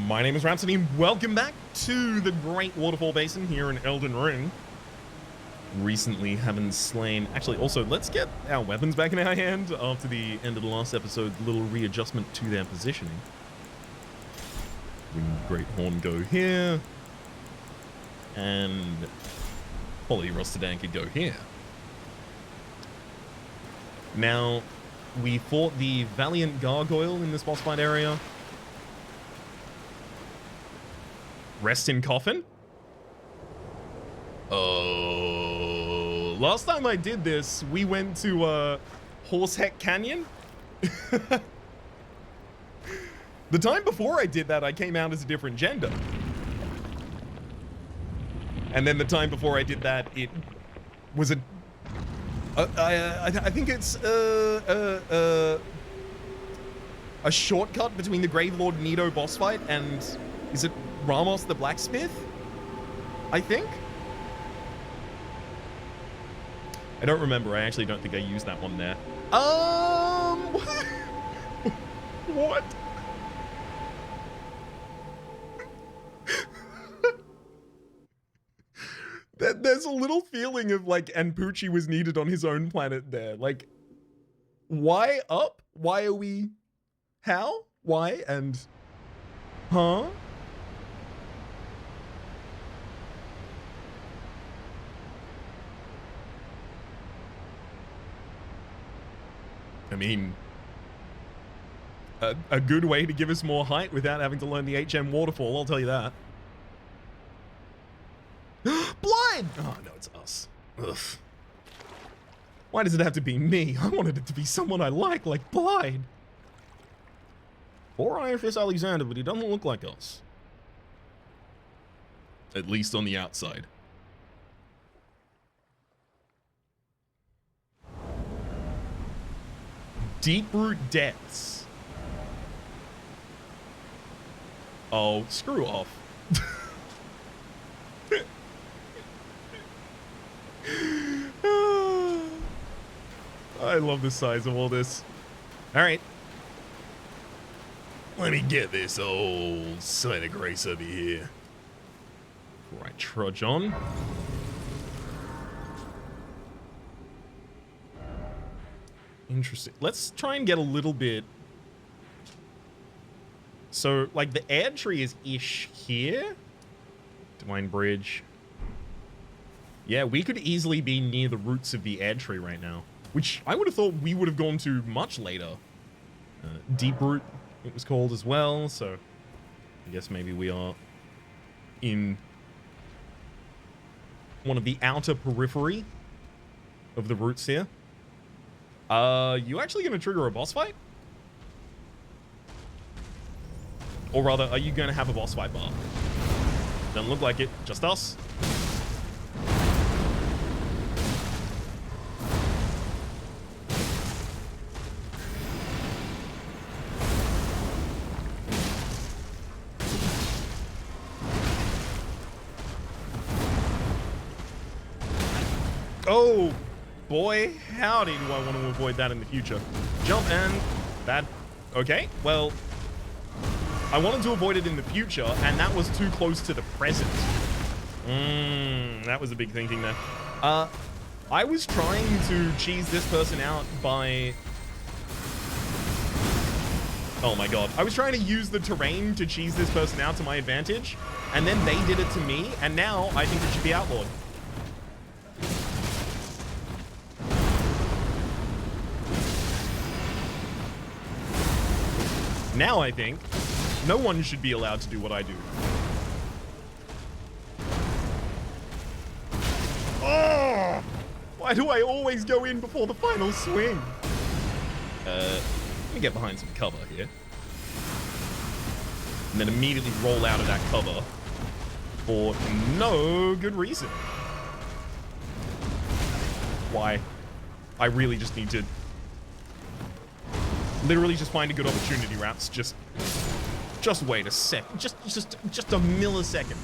My name is Rhapsody, and welcome back to the Great Waterfall Basin here in Elden Ring. Recently having slain... Actually, also, let's get our weapons back in our hand after the end of the last episode. Little readjustment to their positioning. Great Horn go here. And Holy Rostadan could go here. Now, we fought the Valiant Gargoyle in this boss fight area. Rest in coffin? Oh, last time I did this, we went to Horsehead Canyon. The time before I did that, I came out as a different gender. And then the time before I did that, it was a... I think it's a shortcut between the Gravelord Nido boss fight and... Is it Ramos the Blacksmith? I think? I don't remember. I actually don't think I used that one there. What? There's a little feeling of like Anpucci was needed on his own planet there. Like, why up? Why are we... How? Why? And... Huh? I mean, a good way to give us more height without having to learn the HM waterfall, I'll tell you that. Blind! Oh, no, it's us. Ugh. Why does it have to be me? I wanted it to be someone I like Blind. Or Iron Fist Alexander, but he doesn't look like us. At least on the outside. Deeproot Depths. Oh, screw off. I love the size of all this. Alright. Let me get this old sight of grace over here before I trudge on. Interesting. Let's try and get a little bit... So, like, the air tree is ish here. Divine Bridge. Yeah, we could easily be near the roots of the air tree right now, which I would have thought we would have gone to much later. Deeproot, it was called as well, so I guess maybe we are in one of the outer periphery of the roots here. You actually gonna trigger a boss fight? Or rather, are you gonna have a boss fight bar? Doesn't look like it, just us. Oh! Boy, howdy do I want to avoid that in the future. Jump and that... Okay, well... I wanted to avoid it in the future, and that was too close to the present. That was a big thinking there. I was trying to cheese this person out by... Oh my god. I was trying to use the terrain to cheese this person out to my advantage, and then they did it to me, and now I think it should be outlawed. Now I think no one should be allowed to do what I do. Oh! Why do I always go in before the final swing? Let me get behind some cover here. And then immediately roll out of that cover for no good reason. Why? I really just need to... Literally just find a good opportunity, Raps. Just wait a sec. Just a millisecond.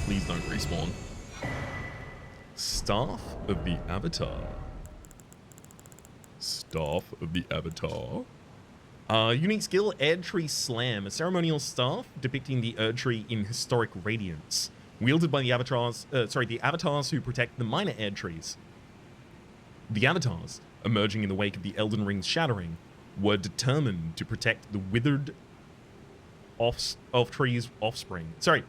Please don't respawn. Staff of the Avatar. Staff of the Avatar. Unique skill, Erd Tree Slam, a ceremonial staff depicting the Erd Tree in historic radiance, wielded by the avatars who protect the minor Erd Trees. The avatars, emerging in the wake of the Elden Ring's shattering, were determined to protect the withered Tree's offspring. Sorry,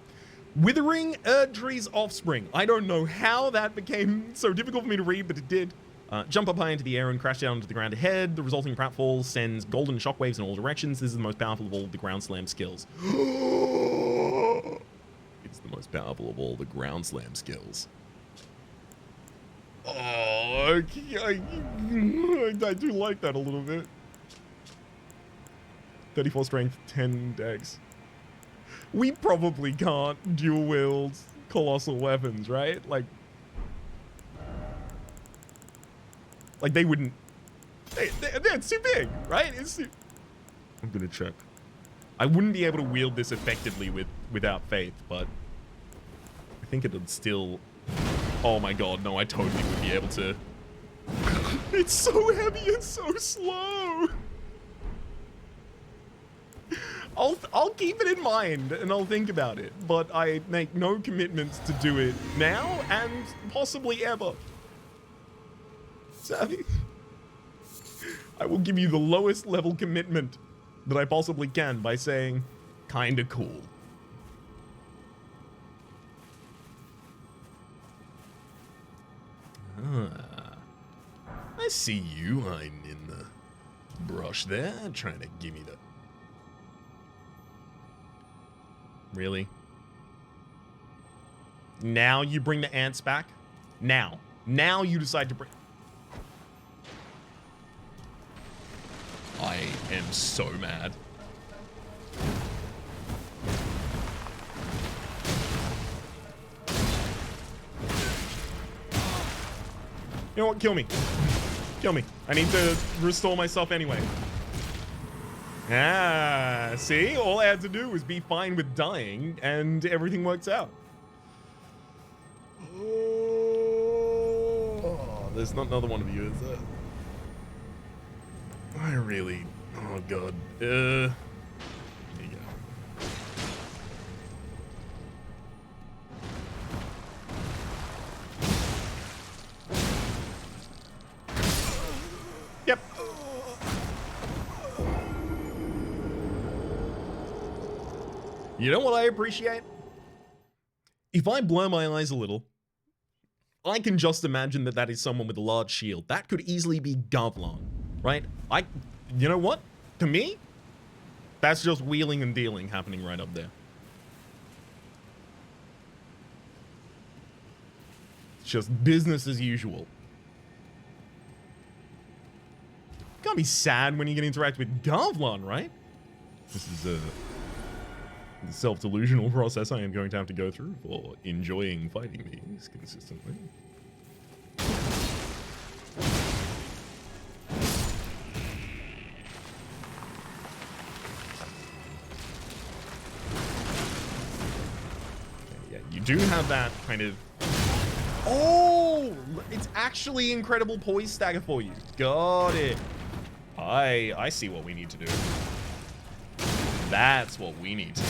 withering Erd Tree's offspring. I don't know how that became so difficult for me to read, but it did. Jump up high into the air and crash down into the ground ahead. The resulting pratfall sends golden shockwaves in all directions. This is the most powerful of all the ground slam skills. It's the most powerful of all the ground slam skills. Oh, I do like that a little bit. 34 strength, 10 dex. We probably can't dual wield colossal weapons, right? Like they wouldn't. They're too big, right? I'm gonna check. I wouldn't be able to wield this effectively without faith, but I think it'd still. Oh my god, no! I totally would be able to. It's so heavy and so slow. I'll keep it in mind and I'll think about it, but I make no commitments to do it now and possibly ever. Savvy? I will give you the lowest level commitment that I possibly can by saying, kinda cool. I see you hiding in the brush there, trying to give me the... Really? Now you bring the ants back? Now you decide to bring... I am so mad. You know what? Kill me. Kill me. I need to restore myself anyway. Ah, see? All I had to do was be fine with dying, and everything works out. Oh, there's not another one of you, is there? I really... Oh, God. There you go. Yep. You know what I appreciate? If I blur my eyes a little, I can just imagine that is someone with a large shield. That could easily be Gavlan, right? You know what? To me, that's just wheeling and dealing happening right up there. It's just business as usual. Can't be sad when you get to interact with Gavlan, right? This is the self-delusional process I am going to have to go through for enjoying fighting these consistently. Okay, yeah, you do have that kind of... Oh! It's actually incredible poise stagger for you. Got it. I see what we need to do. That's what we need to do.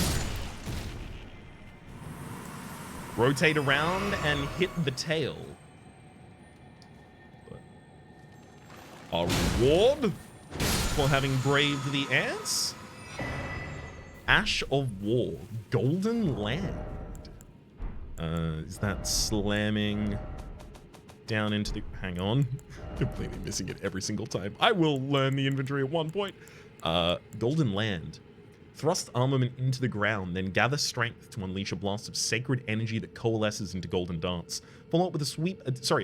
Rotate around and hit the tail. But a reward for having braved the ants? Ash of War, Golden Land. Is that slamming down into the... Hang on. Completely missing it every single time. I will learn the inventory at one point. Golden Land. Thrust armament into the ground, then gather strength to unleash a blast of sacred energy that coalesces into golden darts. Follow up with a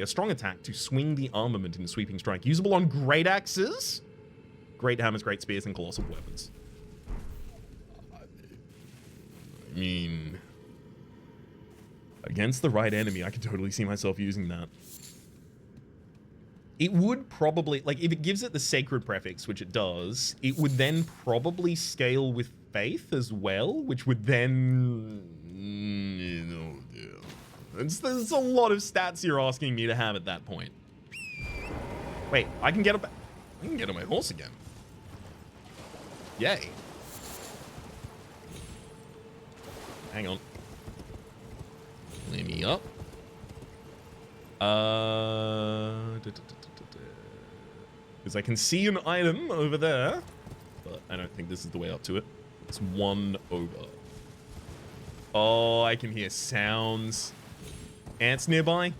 strong attack to swing the armament into sweeping strike. Usable on great axes, great hammers, great spears, and colossal weapons. I mean, against the right enemy, I could totally see myself using that. It would probably, like, if it gives it the sacred prefix, which it does, it would then probably scale with faith as well, which would then... There's a lot of stats you're asking me to have at that point. Wait, I can get on my horse again. Yay. Hang on. Let me up. Because I can see an item over there, but I don't think this is the way up to it. It's one over. Oh, I can hear sounds. Ants nearby?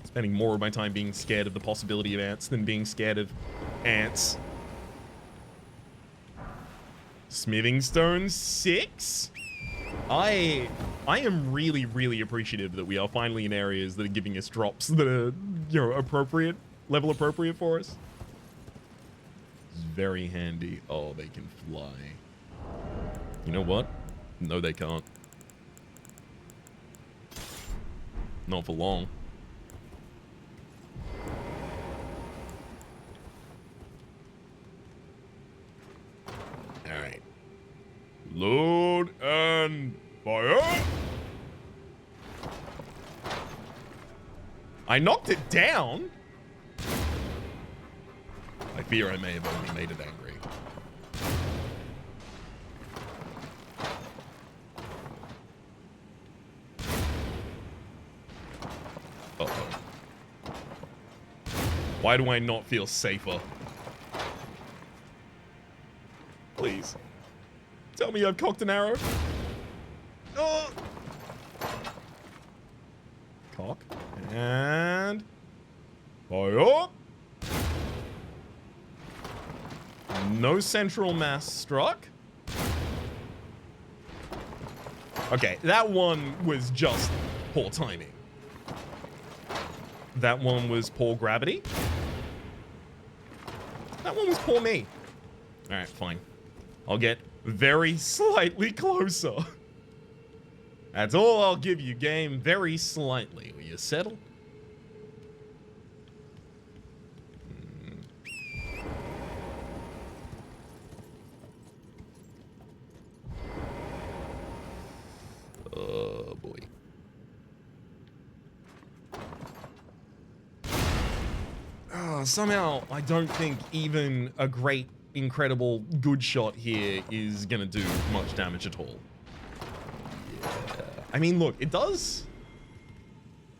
Spending more of my time being scared of the possibility of ants than being scared of ants. Smithing stone 6? I am really, really appreciative that we are finally in areas that are giving us drops that are, you know, appropriate, level appropriate for us. It's very handy. Oh, they can fly. You know what? No, they can't. Not for long. All right. Load and fire. I knocked it down. I fear I may have only made it angry. Uh-oh. Why do I not feel safer? Please. Tell me I've cocked an arrow. Oh. Cock. And... fire. No central mass struck. Okay, that one was just poor timing. That one was poor gravity. That one was poor me. Alright, fine. I'll get very slightly closer. That's all I'll give you, game. Very slightly. Will you settle? Oh, boy. Somehow, I don't think even a great, incredible, good shot here is gonna do much damage at all. Yeah. I mean, look, it does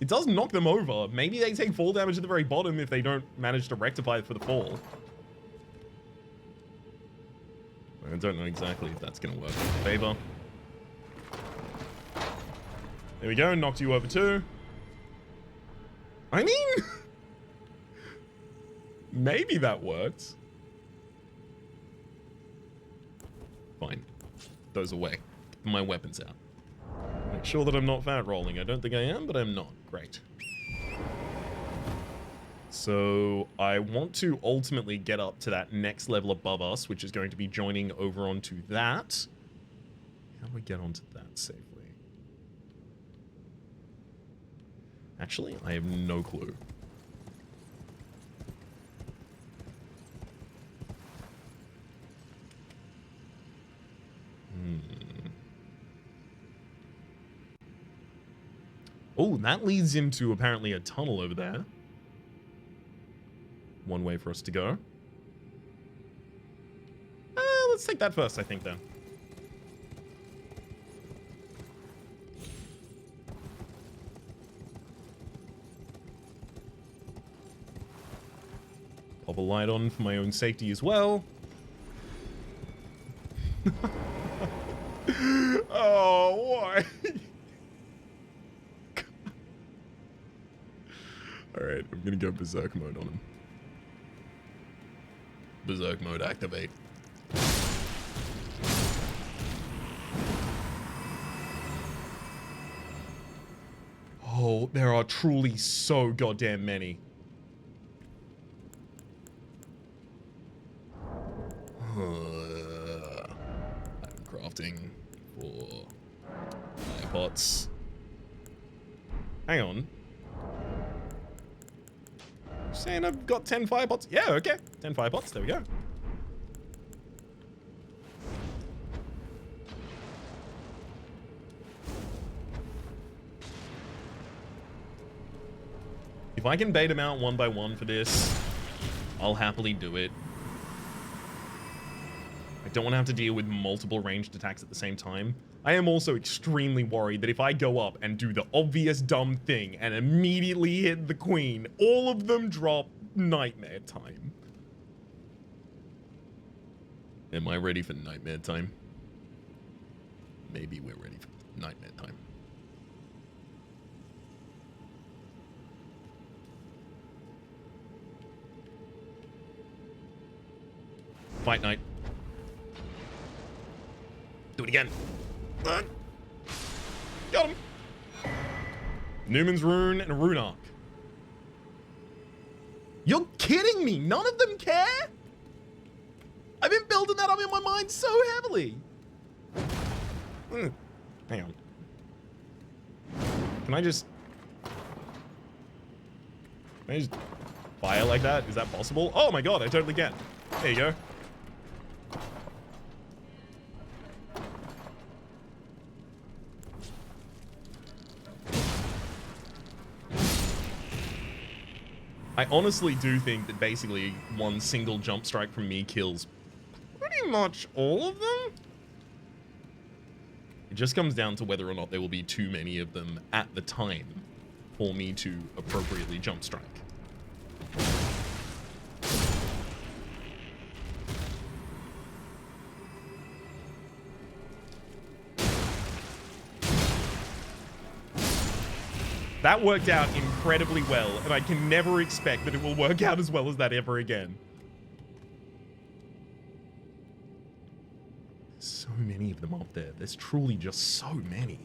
knock them over. Maybe they take fall damage at the very bottom if they don't manage to rectify it for the fall. I don't know exactly if that's gonna work in favor. There we go, knocked you over too. I mean... maybe that worked. Fine. Those away. Get my weapons out. Make sure that I'm not fat rolling. I don't think I am, but I'm not. Great. So I want to ultimately get up to that next level above us, which is going to be joining over onto that. How do we get onto that safely? Actually, I have no clue. Oh, that leads into apparently a tunnel over there. One way for us to go. Let's take that first, I think, then. Pop a light on for my own safety as well. Oh, why? Alright, I'm gonna go berserk mode on him. Berserk mode activate. Oh, there are truly so goddamn many. I'm crafting for fire pots. Hang on. Saying I've got 10 fire pots? Yeah, okay. 10 fire pots, there we go. If If I can bait him out one by one for this, I'll happily do it. I don't want to have to deal with multiple ranged attacks at the same time. I am also extremely worried that if I go up and do the obvious dumb thing and immediately hit the queen, all of them drop nightmare time. Am I ready for nightmare time? Maybe we're ready for nightmare time. Fight night. Do it again. Got him. Newman's Rune and a Rune Arc. You're kidding me! None of them care? I've been building that up in my mind so heavily. Hang on. Can I just fire like that? Is that possible? Oh my god, I totally can. There you go. I honestly do think that basically one single jump strike from me kills pretty much all of them. It just comes down to whether or not there will be too many of them at the time for me to appropriately jump strike. That worked out incredibly well, and I can never expect that it will work out as well as that ever again. There's so many of them up there. There's truly just so many.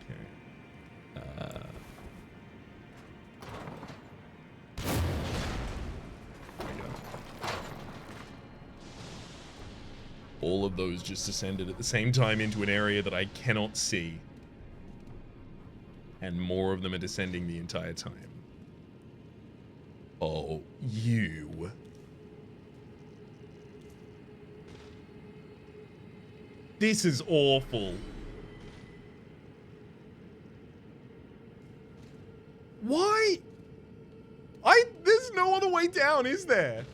Okay. All of those just descended at the same time into an area that I cannot see. And more of them are descending the entire time. Oh, you. This is awful. Why? There's no other way down, is there?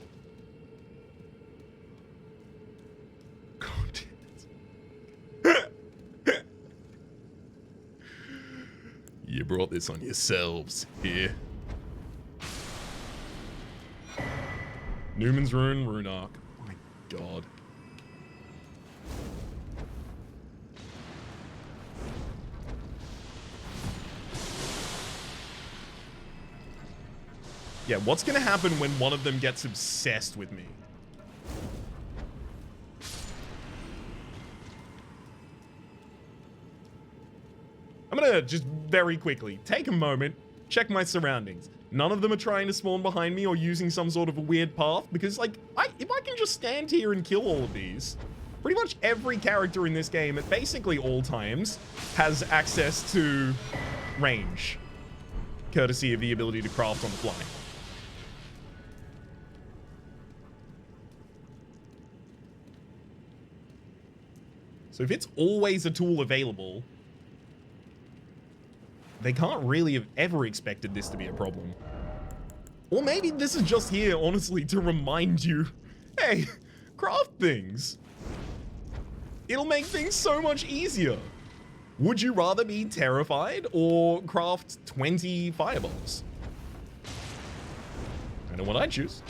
You brought this on yourselves here. Newman's Rune, Rune Arc. Oh my god. Yeah, what's gonna happen when one of them gets obsessed with me? I'm gonna just very quickly take a moment, check my surroundings. None of them are trying to spawn behind me or using some sort of a weird path, because like, if I can just stand here and kill all of these, pretty much every character in this game at basically all times has access to range, courtesy of the ability to craft on the fly. So if it's always a tool available, they can't really have ever expected this to be a problem. Or maybe this is just here, honestly, to remind you, hey, craft things. It'll make things so much easier. Would you rather be terrified or craft 20 fireballs? I know what I'd choose.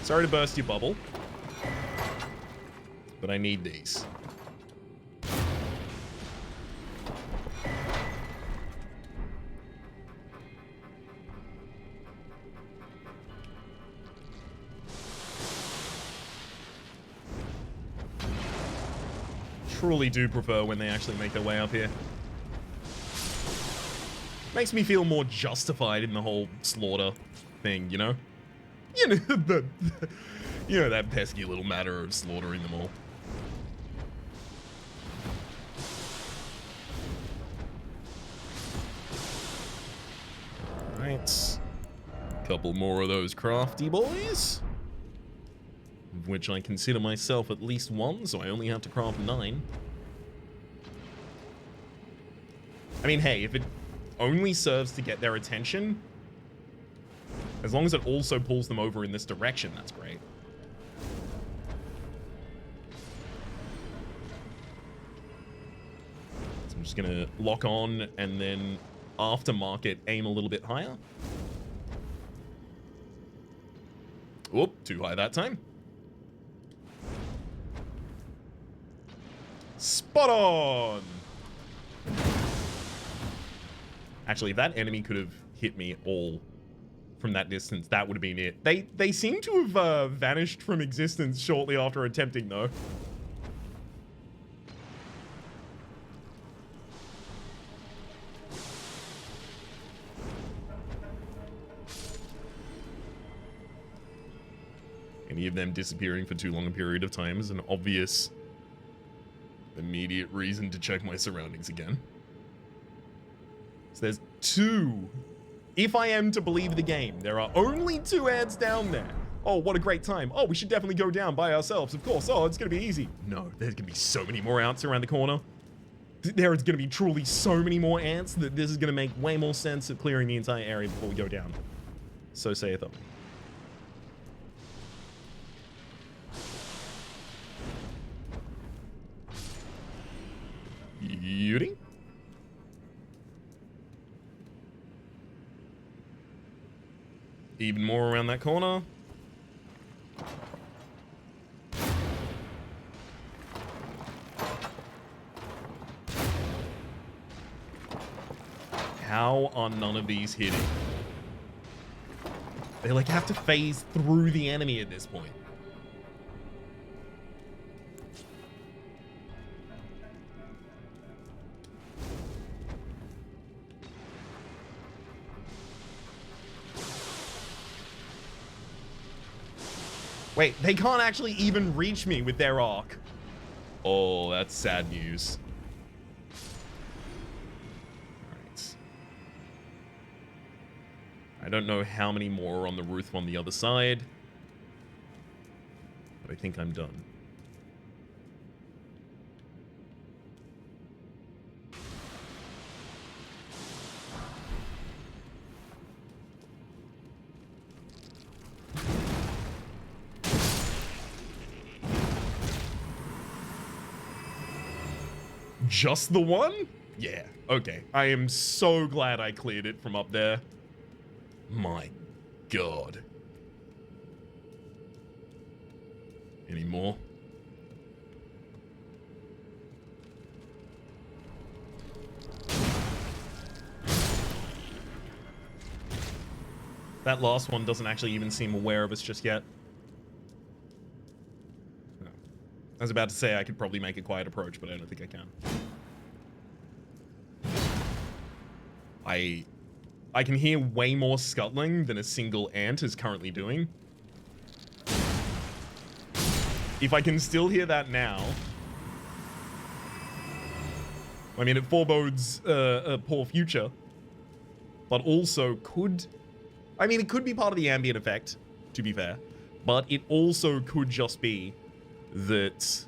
Sorry to burst your bubble, but I need these. Truly do prefer when they actually make their way up here. Makes me feel more justified in the whole slaughter thing, you know? You know, that pesky little matter of slaughtering them all. Right. Couple more of those crafty boys. Of which I consider myself at least one, so I only have to craft 9. I mean, hey, if it only serves to get their attention, as long as it also pulls them over in this direction, that's great. So I'm just gonna lock on and then aftermarket aim a little bit higher. Whoop, too high that time. Spot on! Actually, if that enemy could have hit me all from that distance, that would have been it. They seem to have vanished from existence shortly after attempting, though. Any of them disappearing for too long a period of time is an obvious, immediate reason to check my surroundings again. So there's 2. If I am to believe the game, there are only 2 ads down there. Oh, what a great time. Oh, we should definitely go down by ourselves, of course. Oh, it's going to be easy. No, there's going to be so many more ants around the corner. There is going to be truly so many more ants that this is going to make way more sense of clearing the entire area before we go down. So saith I. Beauty. Even more around that corner. How are none of these hitting? They like have to phase through the enemy at this point. Wait, they can't actually even reach me with their arc. Oh, that's sad news. Alright. I don't know how many more are on the roof on the other side, but I think I'm done. Just the one? Yeah, okay. I am so glad I cleared it from up there. My God. Any more? That last one doesn't actually even seem aware of us just yet. I was about to say I could probably make a quiet approach, but I don't think I can. I can hear way more scuttling than a single ant is currently doing. If I can still hear that now, I mean, it forebodes a poor future, but also could, I mean, it could be part of the ambient effect, to be fair, but it also could just be that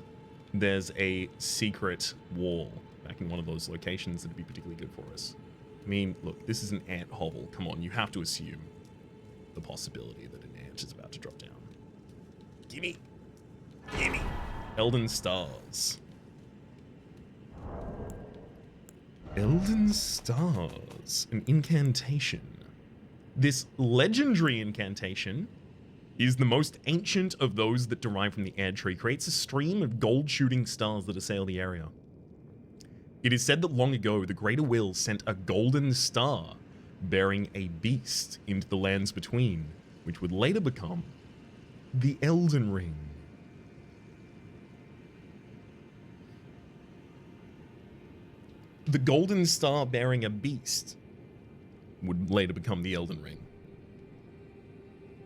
there's a secret wall back in one of those locations that'd be particularly good for us. I mean, look, this is an ant hovel. Come on, you have to assume the possibility that an ant is about to drop down. Gimme! Gimme! Elden Stars. Elden Stars. An incantation. This legendary incantation is the most ancient of those that derive from the Erd Tree. Creates a stream of gold shooting stars that assail the area. It is said that long ago, the Greater Will sent a golden star bearing a beast into the lands between, which would later become the Elden Ring. The golden star bearing a beast would later become the Elden Ring.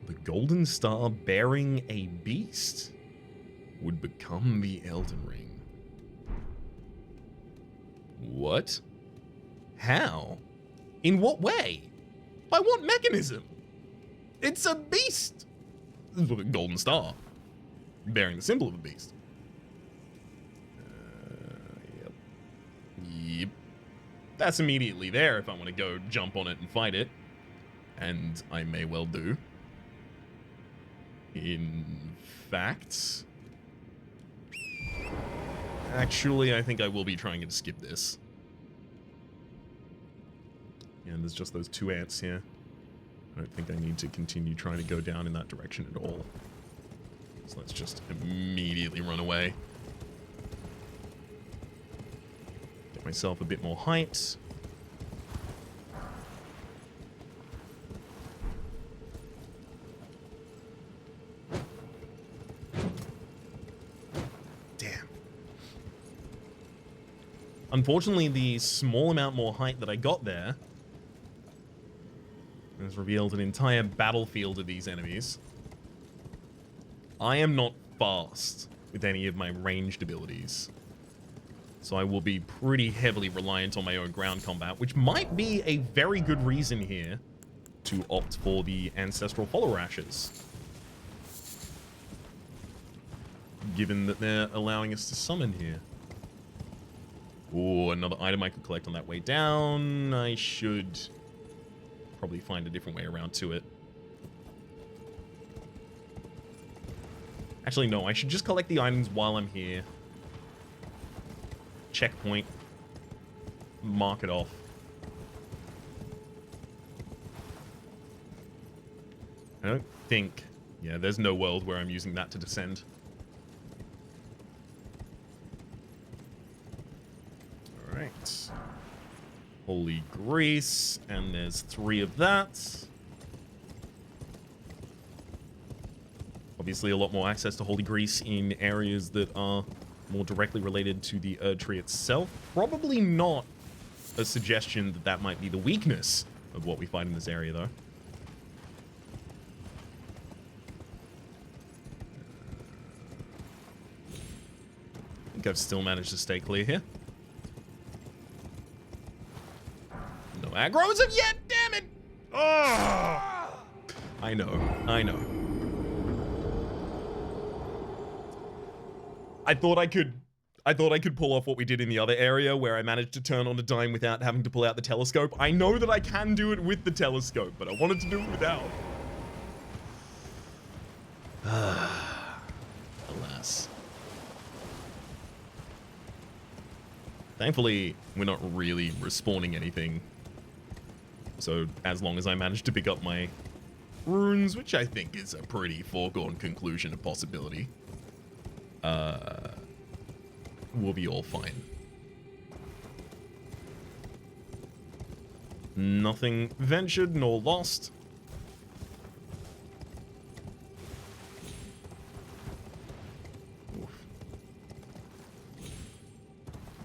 The golden star bearing a beast would become the Elden Ring. What? How? In what way? By what mechanism? It's a beast. With a golden star, bearing the symbol of a beast. Yep. Yep. That's immediately there if I want to go jump on it and fight it. And I may well do. In fact... Actually, I think I will be trying to skip this. Yeah, and there's just those 2 ants here. I don't think I need to continue trying to go down in that direction at all. So let's just immediately run away. Get myself a bit more height. Damn. Unfortunately, the small amount more height that I got there has revealed an entire battlefield of these enemies. I am not fast with any of my ranged abilities, so I will be pretty heavily reliant on my own ground combat, which might be a very good reason here to opt for the Ancestral Follower Ashes, given that they're allowing us to summon here. Ooh, another item I could collect on that way down. I should probably find a different way around to it. Actually, no, I should just collect the items while I'm here. Checkpoint. Mark it off. I don't think... Yeah, there's no world where I'm using that to descend. Alright. Holy grease, and there's 3 of that. Obviously, a lot more access to holy grease in areas that are more directly related to the Erd tree itself. Probably not a suggestion that that might be the weakness of what we find in this area, though. I think I've still managed to stay clear here. No aggro as of yet, damn it! Oh! I know, I know. I thought I could pull off what we did in the other area where I managed to turn on a dime without having to pull out the telescope. I know that I can do it with the telescope, but I wanted to do it without. Alas. Thankfully, we're not really respawning anything. So, as long as I manage to pick up my runes, which I think is a pretty foregone conclusion of possibility, we'll be all fine. Nothing ventured nor lost. Oof.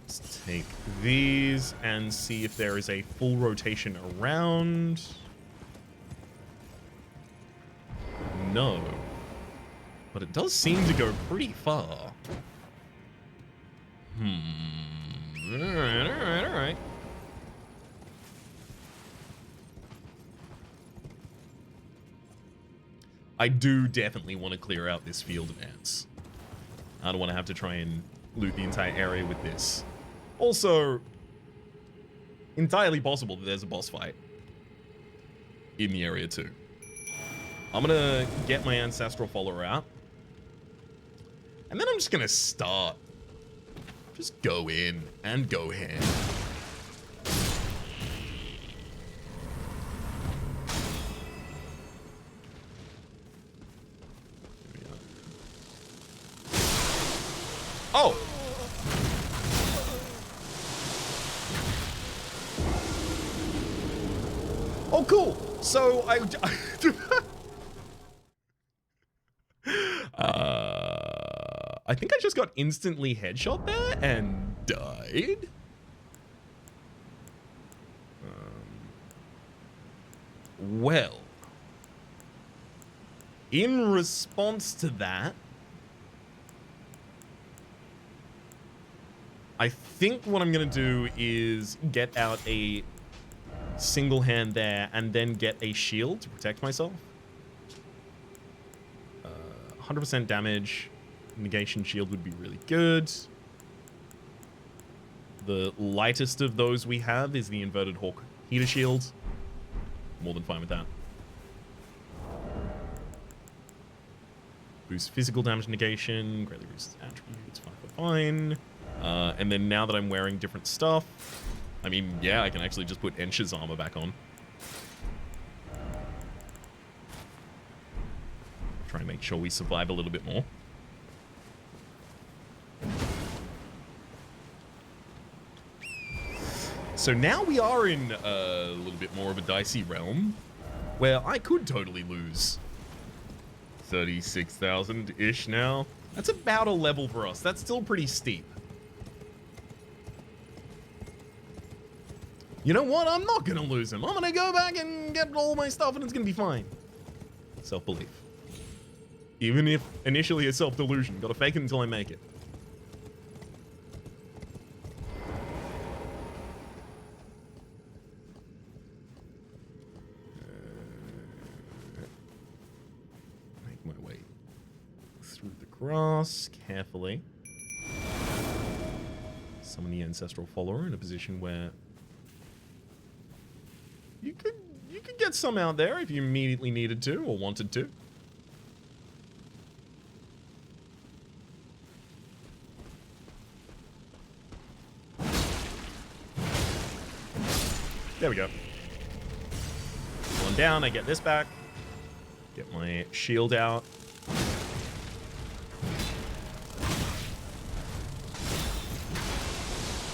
Let's take these and see if there is a full rotation around. No. But it does seem to go pretty far. Alright. I do definitely want to clear out this field of ants. I don't want to have to try and loot the entire area with this. Also, entirely possible that there's a boss fight in the area too. I'm gonna get my Ancestral Follower out. And then I'm just gonna start. Just go in and go ham. Oh! Oh, cool! So, I think I just got instantly headshot there and died. Well, in response to that, I think what I'm gonna do is get out a single hand there and then get a shield to protect myself. 100% damage. Negation shield would be really good. The lightest of those we have is the inverted hawk heater shield. More than fine with that. Boost physical damage negation. Greatly boosts attributes. Fine. And then now that I'm wearing different stuff, I mean, yeah, I can actually just put Ensh's armor back on. Try and make sure we survive a little bit more. So now we are in a little bit more of a dicey realm where I could totally lose 36,000-ish now. That's about a level for us. That's still pretty steep. You know what? I'm not going to lose him. I'm going to go back and get all my stuff and it's going to be fine. Self-belief. Even if initially it's self-delusion. Got to fake it until I make it. Make my way through the grass carefully. Summon the ancestral follower in a position where you could get some out there if you immediately needed to or wanted to. There we go. One down, I get this back. Get my shield out.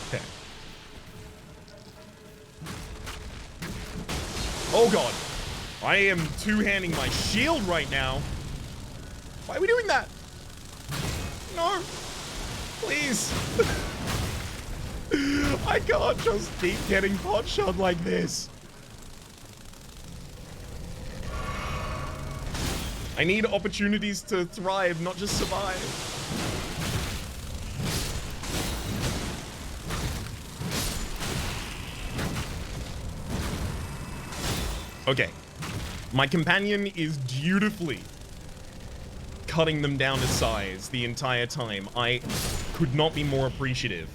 Okay. Oh god. I am two-handing my shield right now. Why are we doing that? No. Please. I can't just keep getting pot shot like this. I need opportunities to thrive, not just survive. Okay. My companion is dutifully cutting them down to size the entire time. I could not be more appreciative.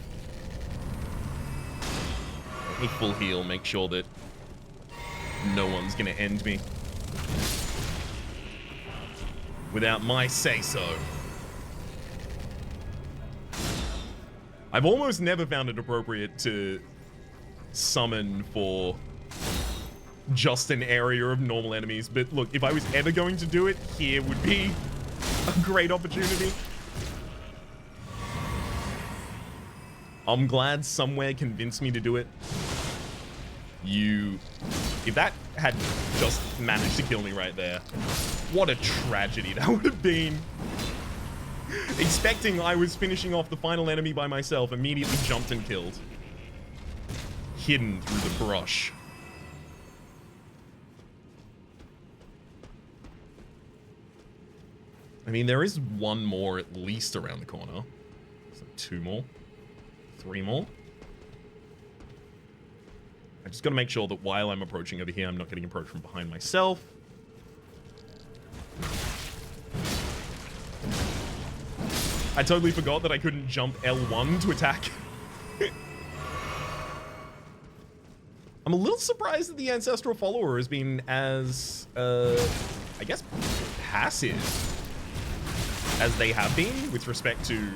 Let me full heal, make sure that no one's gonna end me without my say-so. I've almost never found it appropriate to summon for just an area of normal enemies, but look, if I was ever going to do it, here would be a great opportunity. I'm glad somewhere convinced me to do it. If that had just managed to kill me right there, what a tragedy that would have been. Expecting I was finishing off the final enemy by myself, immediately jumped and killed. Hidden through the brush. I mean, there is one more at least around the corner. So 2 more. 3 more. I just gotta make sure that while I'm approaching over here, I'm not getting approached from behind myself. I totally forgot that I couldn't jump L1 to attack. I'm a little surprised that the Ancestral Follower has been as, I guess, passive as they have been with respect to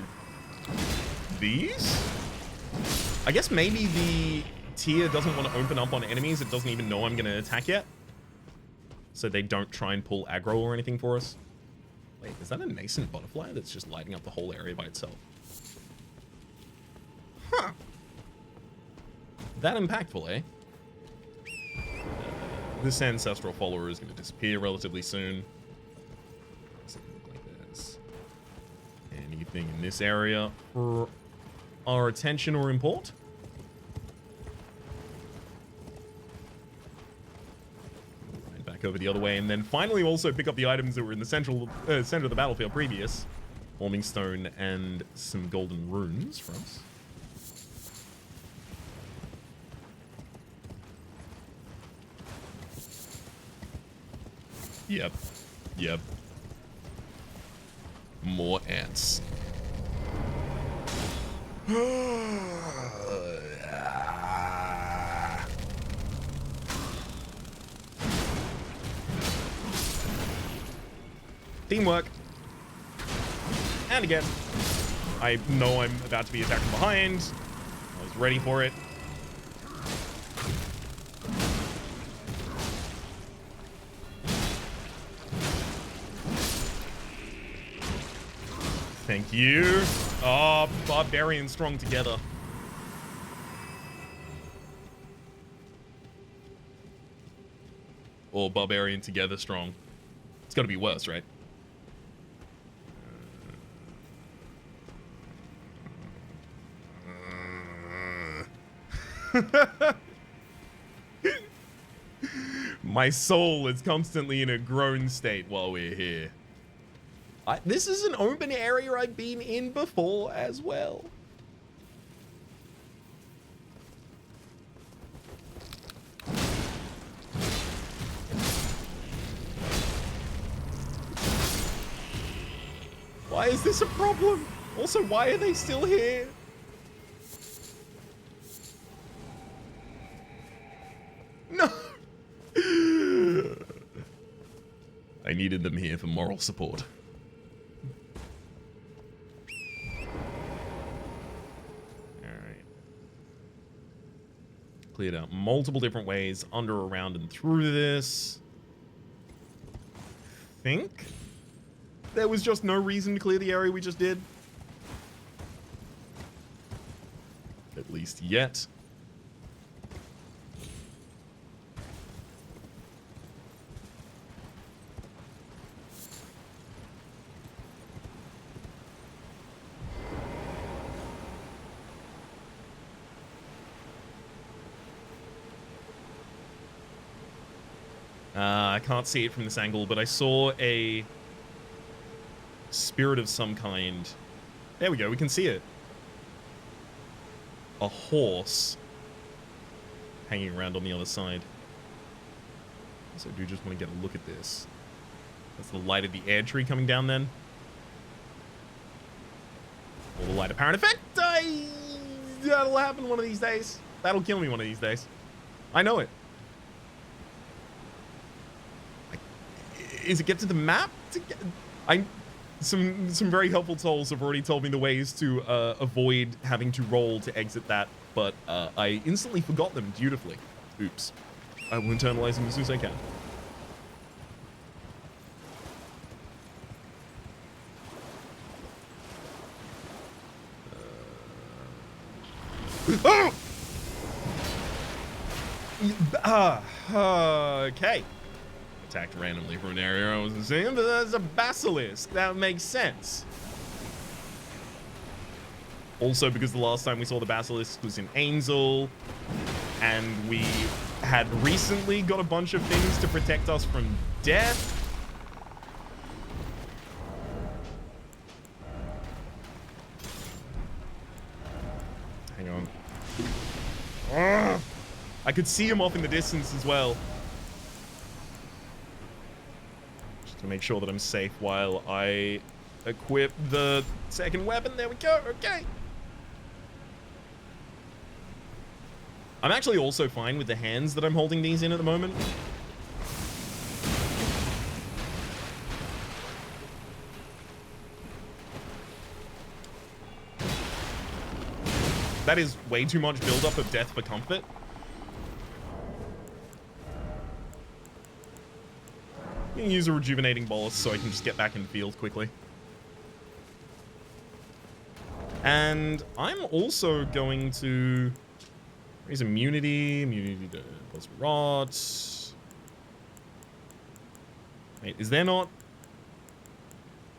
these. I guess maybe the tier doesn't want to open up on enemies it doesn't even know I'm going to attack yet. So they don't try and pull aggro or anything for us. Wait, is that a nascent butterfly that's just lighting up the whole area by itself? Huh. That impactful, eh? This Ancestral Follower is going to disappear relatively soon. Doesn't look like there's anything in this area for our attention or import. Right back over the other way, and then finally also pick up the items that were in the center of the battlefield previous. Warming Stone and some golden runes for us. Yep. Yep. More ants. Teamwork. And again. I know I'm about to be attacked from behind. I was ready for it. Thank you. Oh, barbarian strong together. Or barbarian together strong. It's got to be worse, right? My soul is constantly in a groan state while we're here. This is an open area I've been in before as well. Why is this a problem? Also, why are they still here? No! I needed them here for moral support. Alright. Cleared out multiple different ways, under, around, and through this. Think there was just no reason to clear the area we just did. At least yet. I can't see it from this angle, but I saw a spirit of some kind. There we go, we can see it. A horse hanging around on the other side. So I do just want to get a look at this. That's the light of the air tree coming down then. Or the light apparent effect. That'll happen one of these days. That'll kill me one of these days. I know it. Is it get to the map? Some very helpful souls have already told me the ways to avoid having to roll to exit that, but I instantly forgot them dutifully. Oops. I will internalize them as soon as I can. Okay. Attacked randomly from an area I wasn't seeing, but that's a basilisk. That makes sense. Also, because the last time we saw the basilisk was in Angel, and we had recently got a bunch of things to protect us from death. Hang on. Ugh. I could see him off in the distance as well. Just to make sure that I'm safe while I equip the second weapon. There we go. Okay. I'm actually also fine with the hands that I'm holding these in at the moment. That is way too much buildup of death for comfort. I'm gonna use a rejuvenating bolus so I can just get back in the field quickly. And I'm also going to raise immunity to plus rot. Wait, is there not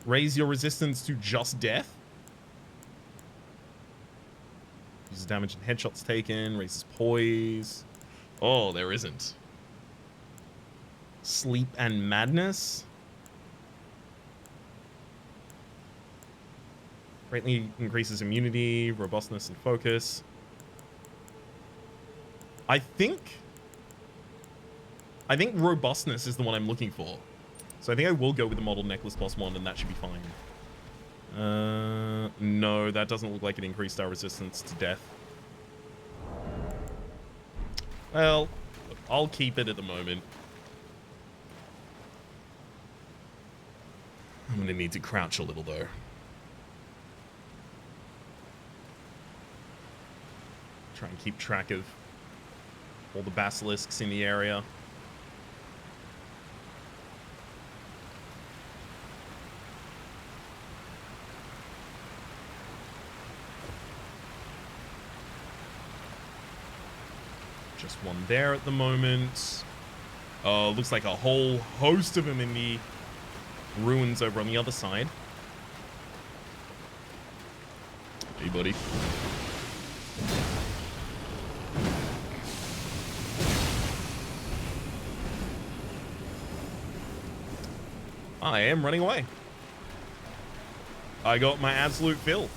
raise your resistance to just death? Uses damage and headshots taken, raises poise. Oh, there isn't. Sleep and madness. Greatly increases immunity, robustness, and focus. I think robustness is the one I'm looking for. So I think I will go with the model necklace +1, and that should be fine. No, that doesn't look like it increased our resistance to death. Well, look, I'll keep it at the moment. I'm going to need to crouch a little, though. Try and keep track of all the basilisks in the area. Just one there at the moment. Oh, looks like a whole host of them in the ruins over on the other side. Hey, buddy. I am running away. I got my absolute fill.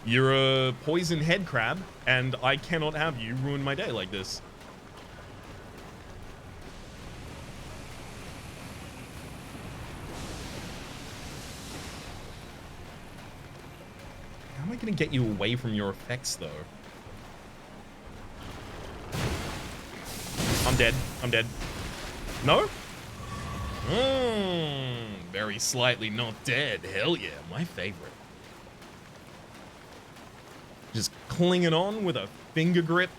You're a poison head crab, and I cannot have you ruin my day like this. How am I going to get you away from your effects, though? I'm dead. I'm dead. No? Very slightly not dead. Hell yeah, my favorite. Just clinging on with a finger grip.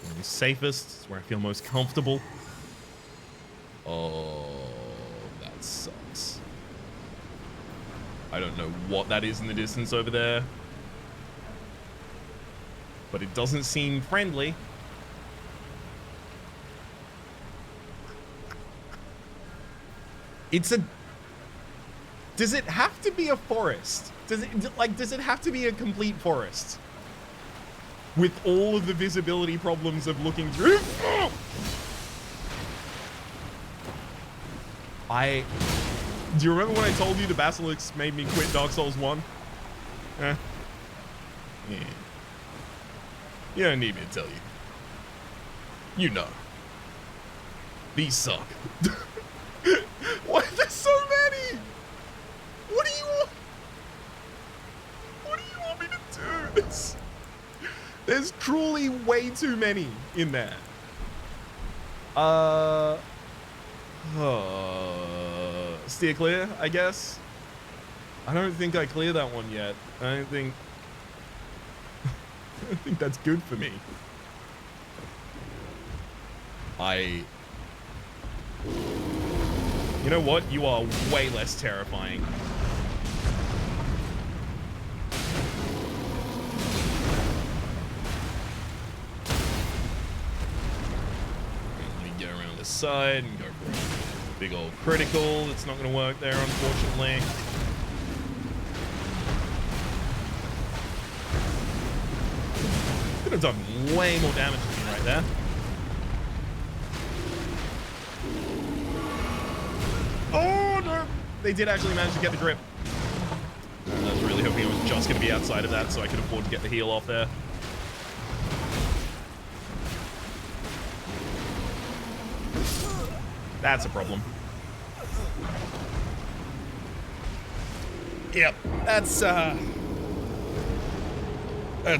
I'm safest. It's where I feel most comfortable. Oh, that sucks. I don't know what that is in the distance over there. But it doesn't seem friendly. It's a... Does it have to be a forest? Does it have to be a complete forest? With all of the visibility problems of looking through? Do you remember when I told you the Basilisk made me quit Dark Souls 1? Yeah. You don't need me to tell you. You know. These suck. Why are there so many? What do you want? What do you want me to do? There's truly way too many in there. Steer clear, I guess. I don't think I clear that one yet. I don't think that's good for me. You know what? You are way less terrifying. Let me get around this side and go for a big old critical. It's not going to work there, unfortunately. Could have done way more damage to me right there. Oh no! They did actually manage to get the grip. I was really hoping it was just going to be outside of that so I could afford to get the heal off there. That's a problem. Yep, that's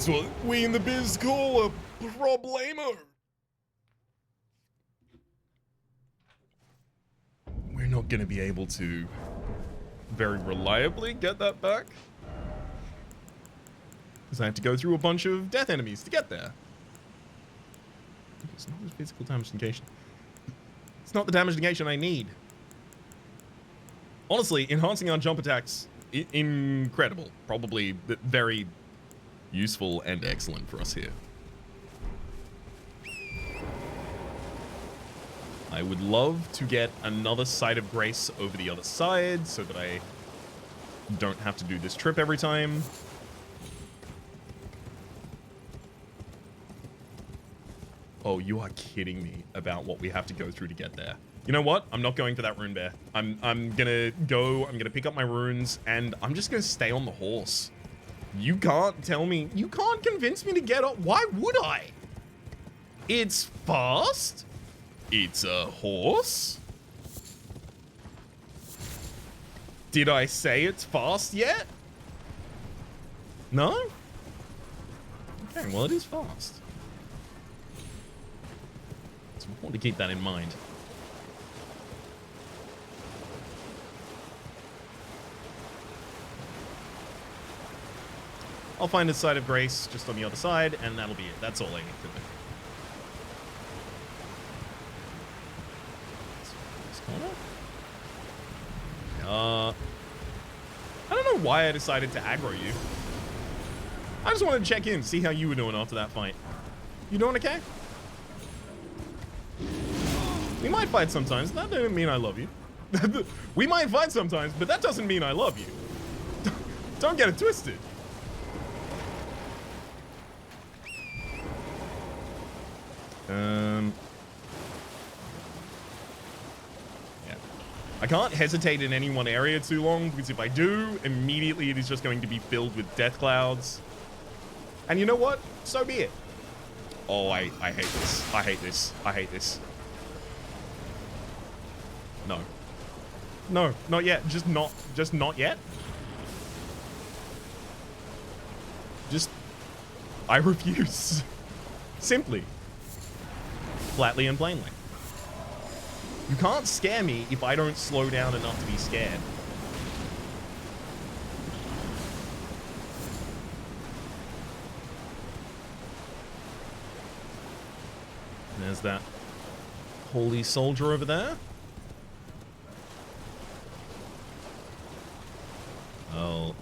what we in the biz call a problemo. We're not going to be able to very reliably get that back. Because I have to go through a bunch of death enemies to get there. It's not the physical damage negation. It's not the damage negation I need. Honestly, enhancing our jump attacks, incredible. Probably very useful and excellent for us here. I would love to get another Site of Grace over the other side so that I don't have to do this trip every time. Oh, you are kidding me about what we have to go through to get there. You know what? I'm not going for that rune bear. I'm gonna pick up my runes, and I'm just gonna stay on the horse. You can't tell me. You can't convince me to get up. Why would I? It's fast. It's a horse. Did I say it's fast yet? No? Okay, well, it is fast. It's important to keep that in mind. I'll find a site of grace just on the other side, and that'll be it. That's all I need to do. This corner? I don't know why I decided to aggro you. I just wanted to check in, see how you were doing after that fight. You doing okay? We might fight sometimes. That doesn't mean I love you. We might fight sometimes, but that doesn't mean I love you. Don't get it twisted. Yeah. I can't hesitate in any one area too long, because if I do, immediately it is just going to be filled with death clouds. And you know what? So be it. Oh, I hate this. I hate this. I hate this. No. No, not yet. Just not yet. I refuse. Simply. Flatly and plainly. You can't scare me if I don't slow down enough to be scared. There's that holy soldier over there. Oh.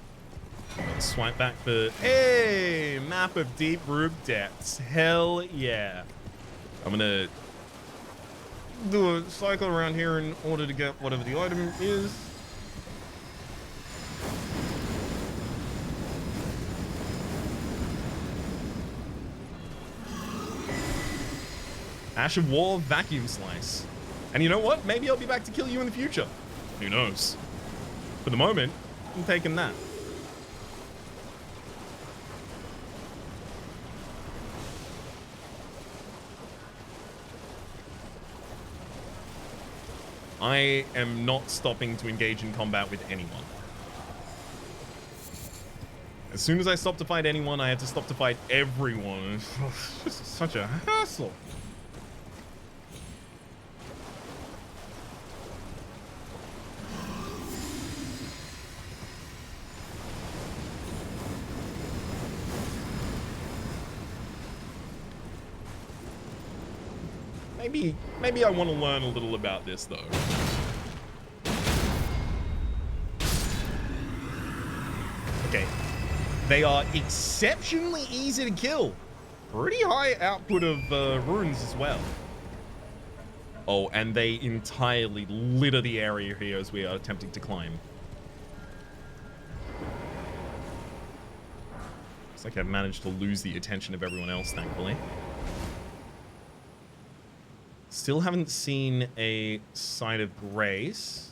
Swipe back for... Hey! Map of Deeproot depths. Hell yeah. I'm gonna do a cycle around here in order to get whatever the item is. Ash of War vacuum slice. And you know what? Maybe I'll be back to kill you in the future. Who knows? For the moment, I'm taking that. I am not stopping to engage in combat with anyone. As soon as I stop to fight anyone, I have to stop to fight everyone. It's just such a hassle. Maybe I want to learn a little about this, though. Okay. They are exceptionally easy to kill. Pretty high output of runes as well. Oh, and they entirely litter the area here as we are attempting to climb. Looks like I've managed to lose the attention of everyone else, thankfully. Still haven't seen a site of grace.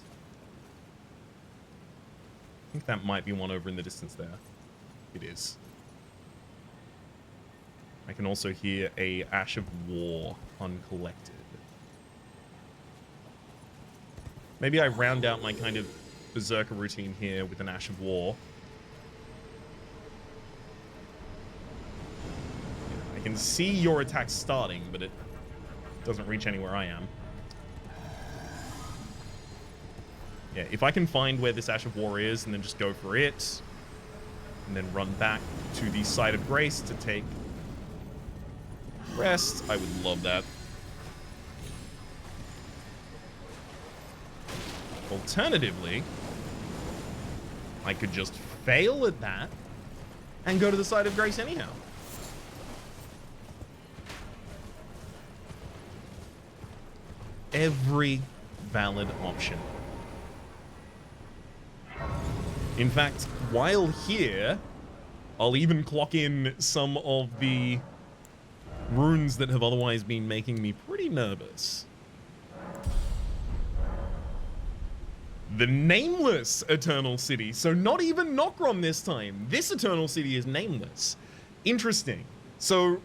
I think that might be one over in the distance there. It is. I can also hear a Ash of War uncollected. Maybe I round out my kind of berserker routine here with an Ash of War. I can see your attack starting, but it doesn't reach anywhere I am. Yeah, if I can find where this Ash of War is and then just go for it, and then run back to the site of grace to take rest, I would love that. Alternatively, I could just fail at that and go to the site of grace anyhow. Every valid option. In fact, while here, I'll even clock in some of the runes that have otherwise been making me pretty nervous. the Nameless Eternal City. So not even Nokron this time. This Eternal City is Nameless. Interesting. So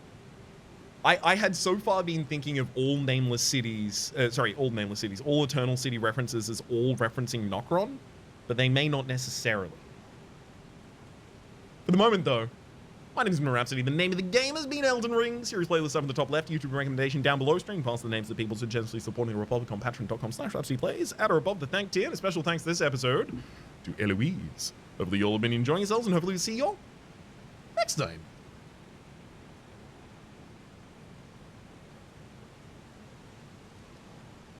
I had so far been thinking of all Nameless Cities, all Eternal City references as all referencing Nokron, but they may not necessarily. For the moment, though, my name is Rhapsody. The name of the game has been Elden Ring. Series playlist up in the top left. YouTube recommendation down below. Streaming past the names of the people so generously supporting the Republic on patreon.com/RhapsodyPlays. At or above the thank tier. And a special thanks this episode to Eloise. Hopefully you all have been enjoying yourselves, and hopefully we'll see you all next time.